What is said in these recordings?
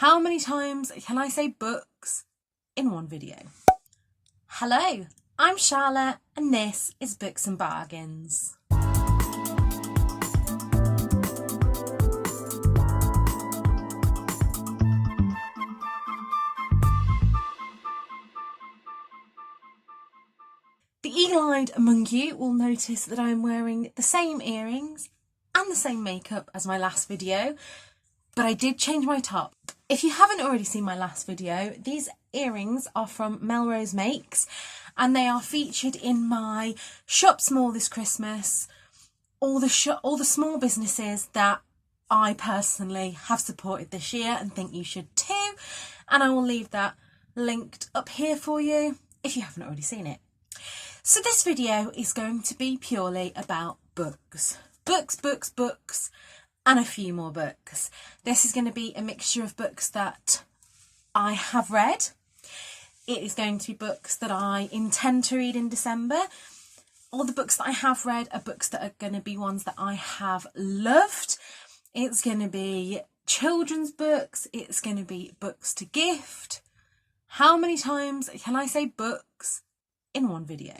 How many times can I say books in one video? Hello, I'm Charlotte and this is Books and Bargains. The eagle-eyed among you will notice that I'm wearing the same earrings and the same makeup as my last video, but I did change my top. If you haven't already seen my last video, these earrings are from Melrose Makes and they are featured in my Shop Small this Christmas, all the small businesses that I personally have supported this year and think you should too, and I will leave that linked up here for you if you haven't already seen it. So this video is going to be purely about books, and a few more books. This is going to be a mixture of books that I have read. It is going to be books that I intend to read in December. All the books that I have read are books that are going to be ones that I have loved. It's going to be children's books. It's going to be books to gift. How many times can I say books in one video?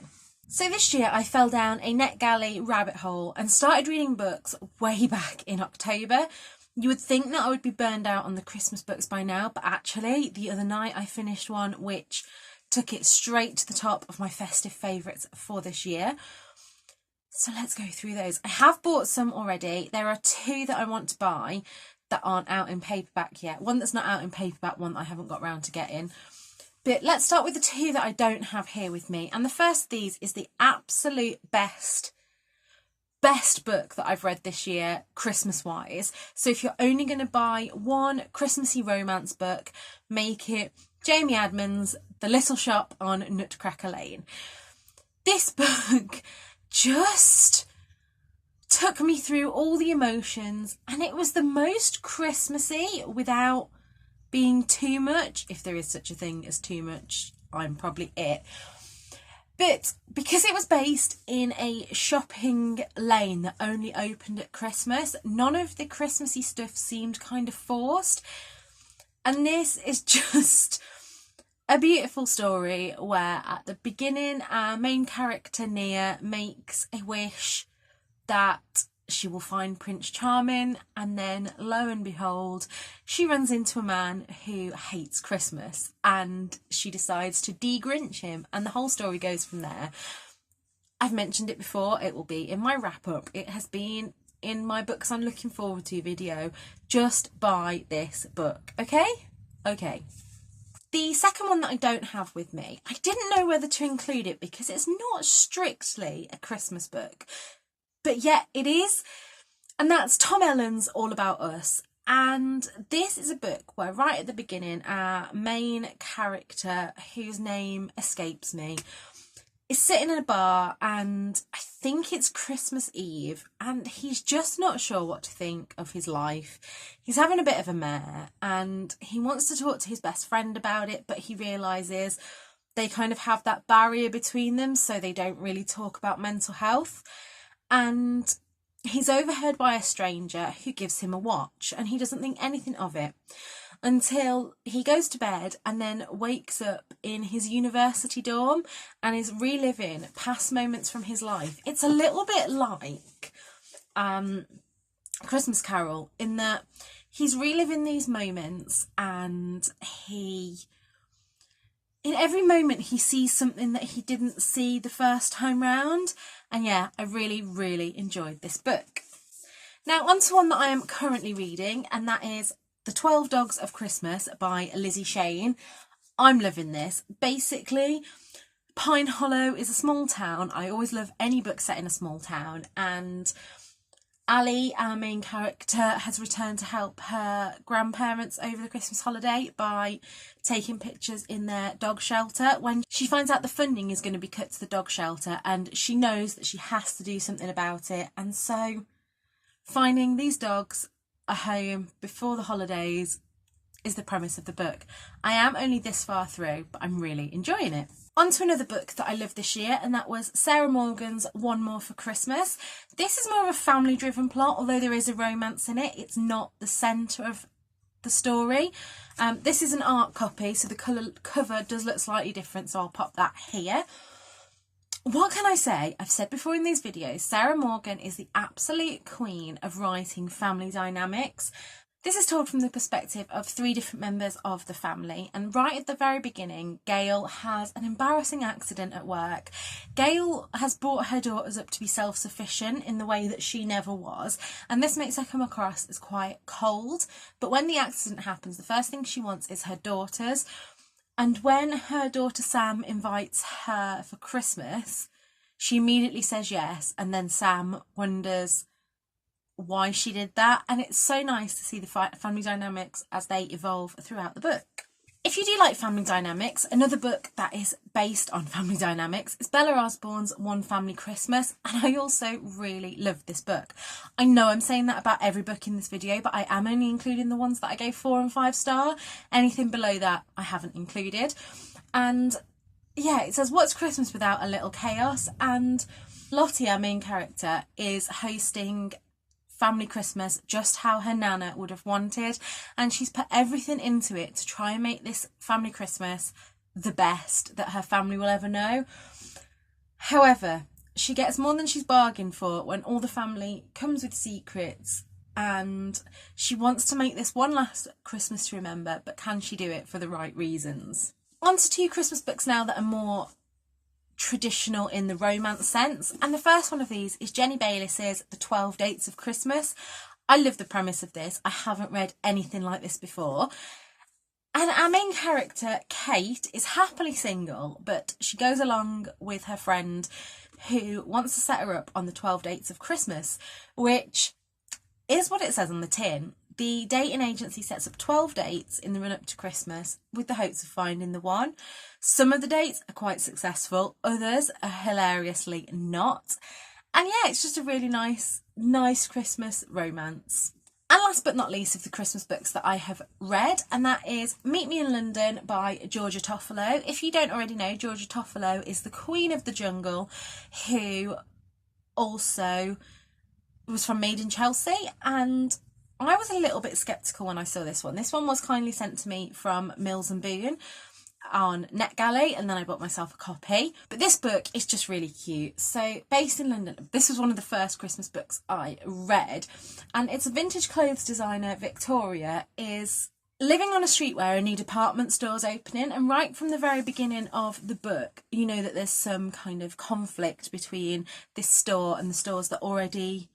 So this year I fell down a NetGalley rabbit hole and started reading books way back in October. You would think that I would be burned out on the Christmas books by now, but actually the other night I finished one which took it straight to the top of my festive favourites for this year. So let's go through those. I have bought some already. There are two that I want to buy that aren't out in paperback yet. One that's not out in paperback, one that I haven't got round to getting. But let's start with the two that I don't have here with me. And the first of these is the absolute best book that I've read this year, Christmas-wise. So if you're only going to buy one Christmassy romance book, make it Jamie Admon's The Little Shop on Nutcracker Lane. This book just took me through all the emotions, and it was the most Christmassy without being too much. If there is such a thing as too much, I'm probably it. But because it was based in a shopping lane that only opened at Christmas, none of the Christmassy stuff seemed kind of forced. And this is just a beautiful story where at the beginning our main character Nia makes a wish that she will find Prince Charming, and then lo and behold she runs into a man who hates Christmas and she decides to de-Grinch him, and the whole story goes from there. I've mentioned it before, it will be in my wrap up, it has been in my books I'm looking forward to video. Just buy this book, okay? The second one that I don't have with me, I didn't know whether to include it because it's not strictly a Christmas book, but yet it is, and that's Tom Ellen's All About Us. And this is a book where right at the beginning our main character, whose name escapes me, is sitting in a bar, and I think it's Christmas Eve, and he's just not sure what to think of his life. He's having a bit of a mare and he wants to talk to his best friend about it, but he realises they kind of have that barrier between them, so they don't really talk about mental health. And he's overheard by a stranger who gives him a watch, and he doesn't think anything of it until he goes to bed and then wakes up in his university dorm and is reliving past moments from his life. It's a little bit like Christmas Carol in that he's reliving these moments, and in every moment he sees something that he didn't see the first time round. And yeah, I really enjoyed this book. Now on to one that I am currently reading, and that is The 12 Dogs of Christmas by Lizzie Shane. I'm loving this. Basically, Pine Hollow is a small town. I always love any book set in a small town, and Ali, our main character, has returned to help her grandparents over the Christmas holiday by taking pictures in their dog shelter when she finds out the funding is going to be cut to the dog shelter, and she knows that she has to do something about it. And so finding these dogs a home before the holidays is the premise of the book. I am only this far through, but I'm really enjoying it. On to another book that I loved this year, and that was Sarah Morgan's One More for Christmas. This is more of a family driven plot, although there is a romance in it. It's not the centre of the story. This is an art copy, so the cover does look slightly different, so I'll pop that here. What can I say? I've said before in these videos, Sarah Morgan is the absolute queen of writing family dynamics. This is told from the perspective of 3 different members of the family, and right at the very beginning, Gail has an embarrassing accident at work. Gail has brought her daughters up to be self-sufficient in the way that she never was, and this makes her come across as quite cold. But when the accident happens, the first thing she wants is her daughters. And when her daughter Sam invites her for Christmas, she immediately says yes, and then Sam wonders why she did that. And it's so nice to see the family dynamics as they evolve throughout the book. If you do like family dynamics, another book that is based on family dynamics is Bella Osborne's One Family Christmas, and I also really love this book. I know I'm saying that about every book in this video, but I am only including the ones that I gave 4 and 5 star. Anything below that I haven't included. And yeah, it says, what's Christmas without a little chaos? And Lottie, our main character, is hosting family Christmas just how her nana would have wanted, and she's put everything into it to try and make this family Christmas the best that her family will ever know. However, she gets more than she's bargained for when all the family comes with secrets, and she wants to make this one last Christmas to remember, but can she do it for the right reasons? On to 2 Christmas books now that are more traditional in the romance sense, and the first one of these is Jenny Baylis's The 12 Dates of Christmas. I love the premise of this. I haven't read anything like this before, and our main character Kate is happily single, but she goes along with her friend who wants to set her up on the 12 dates of Christmas, which is what it says on the tin. The dating agency sets up 12 dates in the run-up to Christmas with the hopes of finding the one. Some of the dates are quite successful, others are hilariously not. And yeah, it's just a really nice Christmas romance. And last but not least of the Christmas books that I have read, and that is Meet Me in London by Georgia Toffolo. If you don't already know, Georgia Toffolo is the queen of the jungle, who also was from Made in Chelsea, and I was a little bit sceptical when I saw this one. This one was kindly sent to me from Mills and Boon on NetGalley, and then I bought myself a copy. But this book is just really cute. So, based in London, this was one of the first Christmas books I read, and it's a vintage clothes designer, Victoria, is living on a street where a new department store's opening, and right from the very beginning of the book, you know that there's some kind of conflict between this store and the stores that already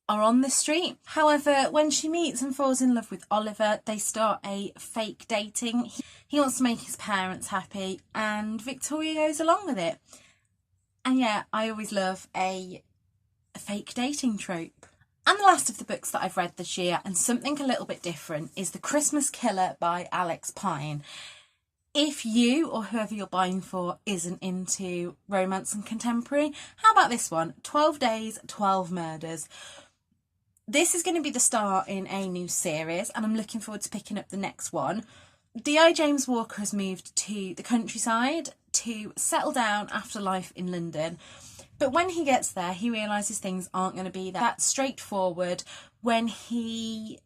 are on the street. However, when she meets and falls in love with Oliver, they start a fake dating. He wants to make his parents happy, and Victoria goes along with it. And yeah, I always love a fake dating trope. And the last of the books that I've read this year, and something a little bit different, is The Christmas Killer by Alex Pine. If you or whoever you're buying for isn't into romance and contemporary, how about this one? 12 Days, 12 Murders. This is going to be the start in a new series, and I'm looking forward to picking up the next one. D.I. James Walker has moved to the countryside to settle down after life in London. But when he gets there, he realises things aren't going to be that straightforward when he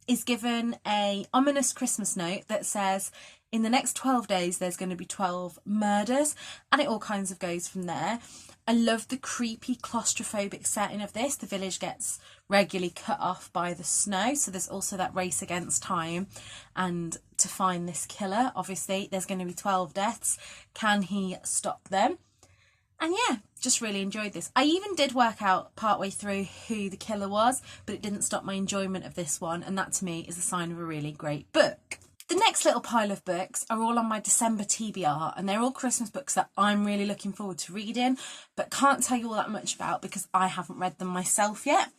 is given a ominous Christmas note that says, in the next 12 days, there's going to be 12 murders, and it all kinds of goes from there. I love the creepy claustrophobic setting of this. The village gets regularly cut off by the snow, so there's also that race against time, and to find this killer, obviously there's going to be 12 deaths. Can he stop them? And yeah, just really enjoyed this. I even did work out partway through who the killer was, but it didn't stop my enjoyment of this one, and that to me is a sign of a really great book. The next little pile of books are all on my December TBR, and they're all Christmas books that I'm really looking forward to reading, but can't tell you all that much about because I haven't read them myself yet.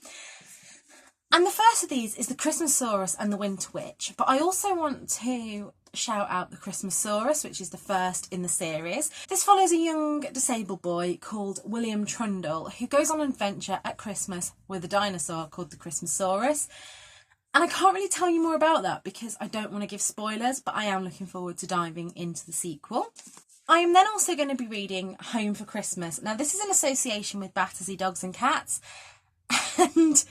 And the first of these is The Christmasaurus and the Winter Witch, but I also want to shout out The Christmasaurus, which is the first in the series. This follows a young disabled boy called William Trundle who goes on an adventure at Christmas with a dinosaur called the Christmasaurus. And I can't really tell you more about that because I don't want to give spoilers, but I am looking forward to diving into the sequel. I am then also going to be reading Home for Christmas. Now, this is in association with Battersea Dogs and Cats. And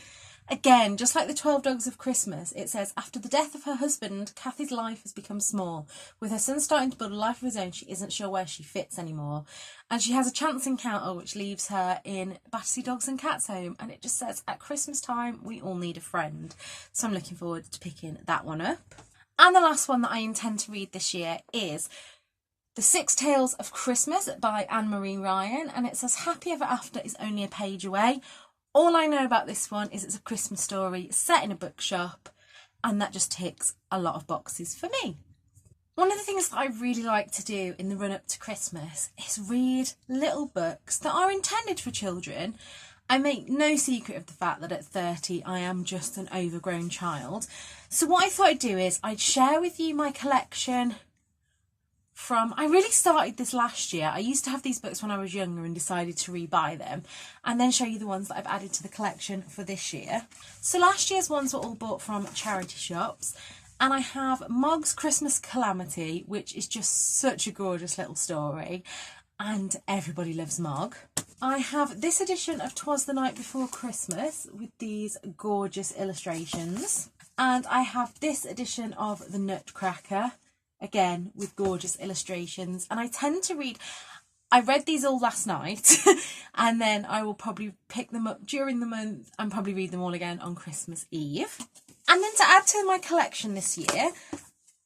Again, just like the 12 Dogs of Christmas, it says, after the death of her husband, Kathy's life has become small. With her son starting to build a life of his own, she isn't sure where she fits anymore. And she has a chance encounter which leaves her in Battersea Dogs and Cats home. And it just says, at Christmas time, we all need a friend. So I'm looking forward to picking that one up. And the last one that I intend to read this year is The Six Tales of Christmas by Anne-Marie Ryan. And it says, Happy Ever After is only a page away. All I know about this one is it's a Christmas story set in a bookshop, and that just ticks a lot of boxes for me. One of the things that I really like to do in the run-up to Christmas is read little books that are intended for children. I make no secret of the fact that at 30 I am just an overgrown child. So what I thought I'd do is I'd share with you my collection from, I really started this last year. I used to have these books when I was younger and decided to rebuy them, and then show you the ones that I've added to the collection for this year. So last year's ones were all bought from charity shops, and I have Mog's Christmas Calamity, which is just such a gorgeous little story, and everybody loves Mog. I have this edition of 'Twas the Night Before Christmas with these gorgeous illustrations, and I have this edition of the Nutcracker, again with gorgeous illustrations. And I tend to read, I read these all last night and then I will probably pick them up during the month and probably read them all again on Christmas Eve. And then to add to my collection this year,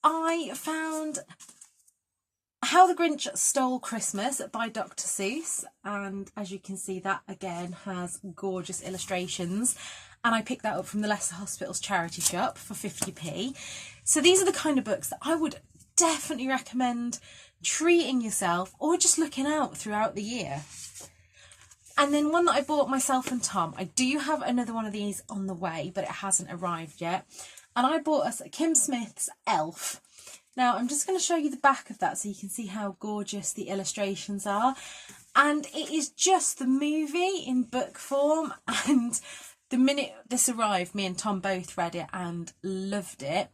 I found How the Grinch Stole Christmas by Dr. Seuss, and as you can see, that again has gorgeous illustrations, and I picked that up from the Leicester Hospital's charity shop for 50p. So these are the kind of books that I would definitely recommend treating yourself or just looking out throughout the year. And then one that I bought myself and Tom, I do have another one of these on the way, but it hasn't arrived yet, and I bought us Kim Smith's Elf. Now I'm just going to show you the back of that so you can see how gorgeous the illustrations are, and it is just the movie in book form. And the minute this arrived, me and Tom both read it and loved it.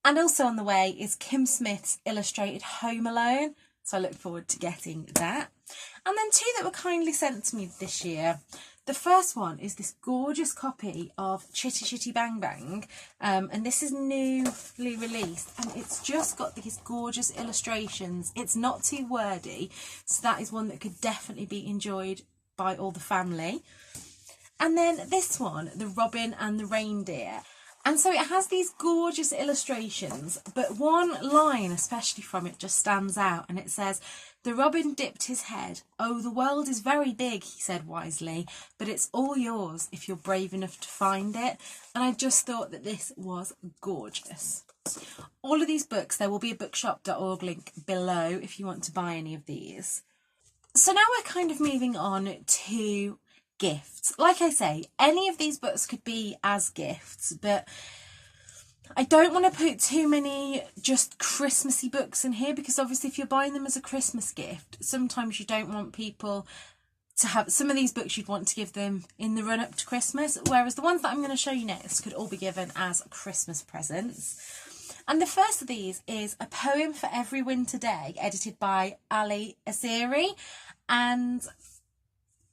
And also on the way is Kim Smith's illustrated Home Alone, so I look forward to getting that. And then two that were kindly sent to me this year. The first one is this gorgeous copy of Chitty Chitty Bang Bang, and this is newly released, and it's just got these gorgeous illustrations. It's not too wordy, so that is one that could definitely be enjoyed by all the family. And then this one, The Robin and the Reindeer. And so it has these gorgeous illustrations, but one line especially from it just stands out, and it says, "The robin dipped his head. Oh, the world is very big," he said wisely, "but it's all yours if you're brave enough to find it." And I just thought that this was gorgeous. All of these books, there will be a bookshop.org link below if you want to buy any of these. So now we're kind of moving on to gifts. Like I say, any of these books could be as gifts, but I don't want to put too many just Christmassy books in here, because obviously if you're buying them as a Christmas gift, sometimes you don't want people to have some of these books. You'd want to give them in the run up to Christmas, whereas the ones that I'm going to show you next could all be given as Christmas presents. And the first of these is A Poem for Every Winter Day, edited by Ali Asiri, and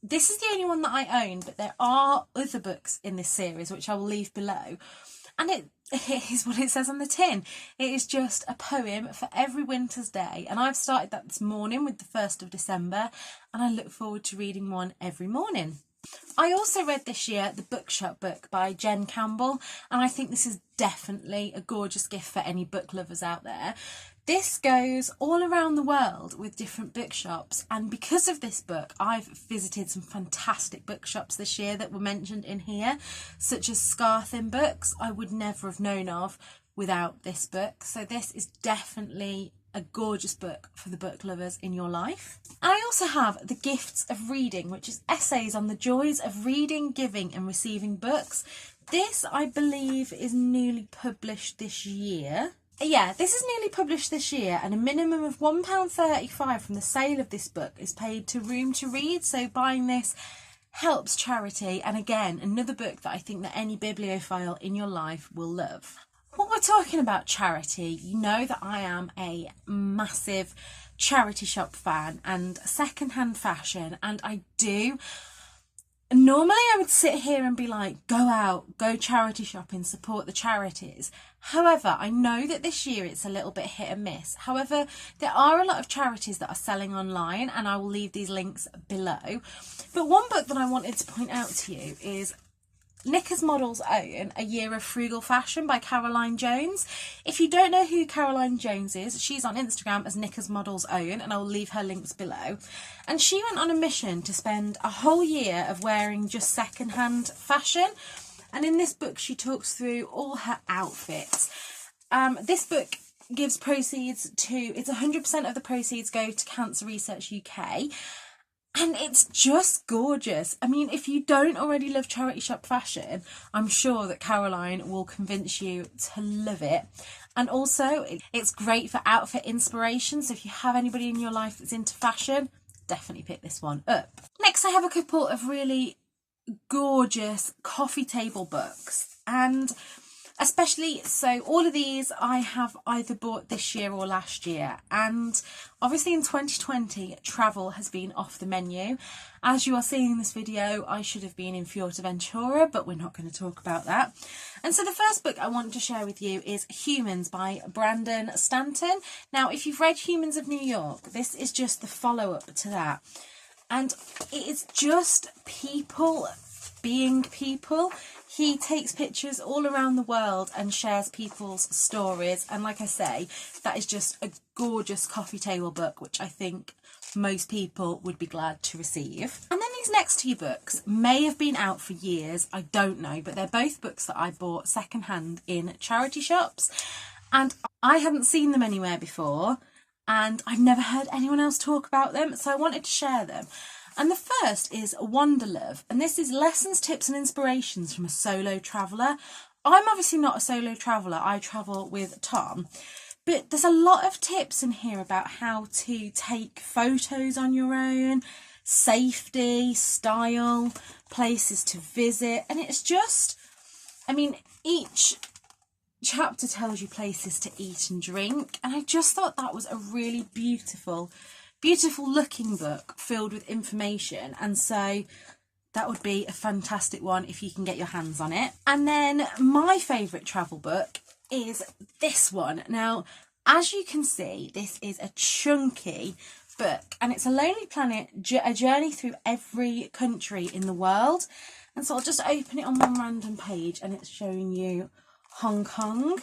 this is the only one that I own, but there are other books in this series which I will leave below. And it is what it says on the tin. It is just a poem for every winter's day. And I've started that this morning with the 1st of December, and I look forward to reading one every morning. I also read this year The Bookshop Book by Jen Campbell, and I think this is definitely a gorgeous gift for any book lovers out there. This goes all around the world with different bookshops, and because of this book I've visited some fantastic bookshops this year that were mentioned in here, such as Scarthin Books. I would never have known of without this book, so this is definitely a gorgeous book for the book lovers in your life. And I also have The Gifts of Reading, which is essays on the joys of reading, giving and receiving books. This, I believe, is newly published this year. Yeah, this is newly published this year, and a minimum of £1.35 from the sale of this book is paid to Room to Read, so buying this helps charity, and again, another book that I think that any bibliophile in your life will love. What we're talking about charity, you know that I am a massive charity shop fan and second-hand fashion, and I do Normally I would sit here and be like, go out, go charity shopping, support the charities. However, I know that this year it's a little bit hit and miss. However, there are a lot of charities that are selling online, and I will leave these links below. But one book that I wanted to point out to you is Knickers Model's Own, A Year of Frugal Fashion by Caroline Jones. If you don't know who Caroline Jones is, she's on Instagram as Knickers Model's Own, and I'll leave her links below. And she went on a mission to spend a whole year of wearing just second-hand fashion. And in this book, she talks through all her outfits. This book gives proceeds to, it's 100% of the proceeds go to Cancer Research UK. And it's just gorgeous. I mean, if you don't already love charity shop fashion, I'm sure that Caroline will convince you to love it. And also, it's great for outfit inspiration. So if you have anybody in your life that's into fashion, definitely pick this one up. Next, I have a couple of really gorgeous coffee table books. And especially, so all of these I have either bought this year or last year, and obviously in 2020 travel has been off the menu. As you are seeing in this video, I should have been in Fuerteventura, but we're not going to talk about that. And so the first book I want to share with you is Humans by Brandon Stanton. Now, if you've read Humans of New York, this is just the follow-up to that, and it is just people being people. He takes pictures all around the world and shares people's stories. And like I say, that is just a gorgeous coffee table book, which I think most people would be glad to receive. And then these next two books may have been out for years, I don't know, but they're both books that I bought secondhand in charity shops. And I hadn't seen them anywhere before, and I've never heard anyone else talk about them, so I wanted to share them. And the first is Wanderlove, and this is lessons, tips and inspirations from a solo traveller. I'm obviously not a solo traveller, I travel with Tom, but there's a lot of tips in here about how to take photos on your own, safety, style, places to visit, and it's just, I mean, each chapter tells you places to eat and drink, and I just thought that was a really beautiful looking book filled with information, and so that would be a fantastic one if you can get your hands on it. And then my favourite travel book is this one. Now, as you can see, this is a chunky book, and it's a Lonely Planet, a journey through every country in the world. And so I'll just open it on one random page, and it's showing you Hong Kong,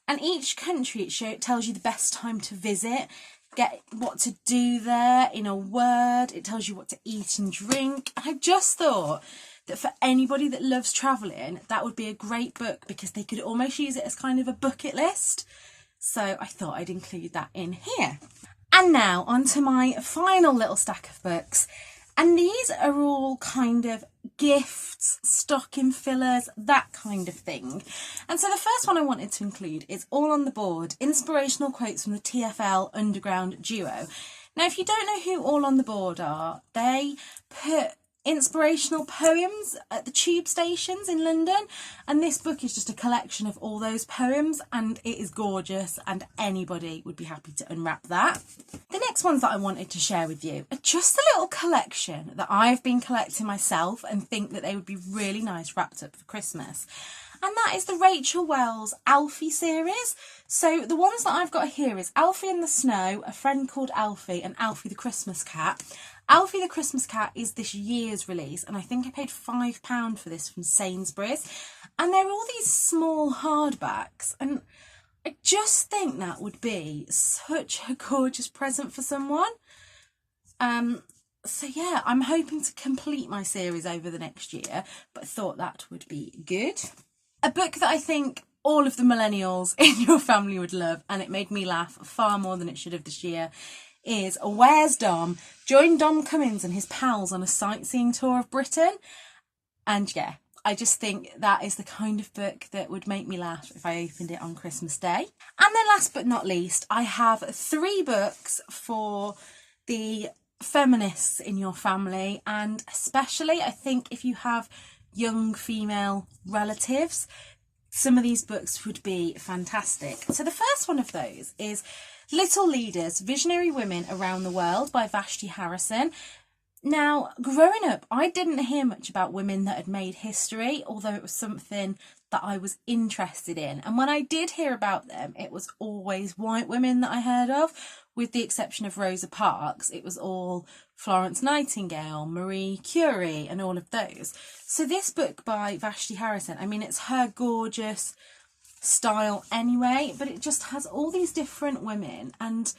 and each country it tells you the best time to visit, get what to do there in a word, it tells you what to eat and drink. And I just thought that for anybody that loves travelling, that would be a great book, because they could almost use it as kind of a bucket list. So I thought I'd include that in here. And now onto my final little stack of books. And these are all kind of gifts, stocking fillers, that kind of thing. And so the first one I wanted to include is All on the Board, inspirational quotes from the TfL Underground Duo. Now, if you don't know who All on the Board are, they put inspirational poems at the tube stations in London, and this book is just a collection of all those poems, and it is gorgeous, and anybody would be happy to unwrap that. The next ones that I wanted to share with you are just a little collection that I've been collecting myself and think that they would be really nice wrapped up for Christmas. And that is the Rachel Wells Alfie series. So the ones that I've got here is Alfie in the Snow, A Friend Called Alfie, and Alfie the Christmas Cat. Alfie the Christmas Cat is this year's release, and I think I paid £5 for this from Sainsbury's. And they're all these small hardbacks, and I just think that would be such a gorgeous present for someone. So yeah, I'm hoping to complete my series over the next year, but I thought that would be good. A book that I think all of the millennials in your family would love, and it made me laugh far more than it should have this year, is Where's Dom? Join Dom Cummins and his pals on a sightseeing tour of Britain. And yeah, I just think that is the kind of book that would make me laugh if I opened it on Christmas Day. And then last but not least, I have 3 books for the feminists in your family, and especially I think if you have young female relatives, some of these books would be fantastic. So the first one of those is Little Leaders, Visionary Women Around the World by Vashti Harrison. Now, growing up, I didn't hear much about women that had made history, although it was something that I was interested in. And when I did hear about them, it was always white women that I heard of, with the exception of Rosa Parks. It was all Florence Nightingale, Marie Curie, and all of those. So this book by Vashti Harrison, I mean, it's her gorgeous style anyway, but it just has all these different women and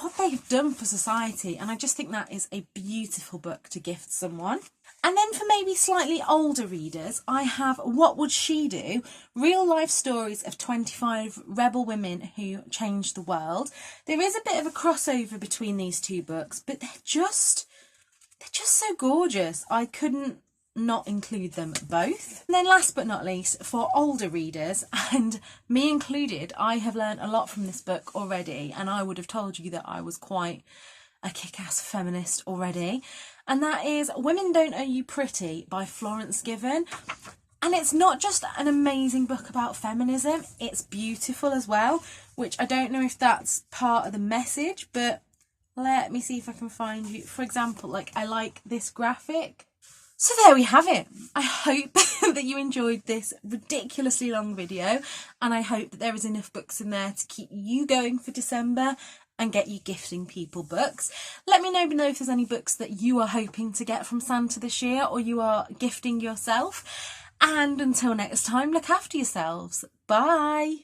what they've done for society, and I just think that is a beautiful book to gift someone. And then for maybe slightly older readers, I have What Would She Do? Real life stories of 25 rebel women who changed the world. There is a bit of a crossover between these two books, but they're just so gorgeous. I couldn't not include them both. And then last but not least, for older readers, and me included, I have learned a lot from this book already, and I would have told you that I was quite a kick-ass feminist already, and that is Women Don't Owe You Pretty by Florence Given. And it's not just an amazing book about feminism, it's beautiful as well, which I don't know if that's part of the message, but let me see if I can find you. For example, like, I like this graphic. So there we have it. I hope that you enjoyed this ridiculously long video, and I hope that there is enough books in there to keep you going for December and get you gifting people books. Let me know below if there's any books that you are hoping to get from Santa this year or you are gifting yourself. And until next time, look after yourselves. Bye.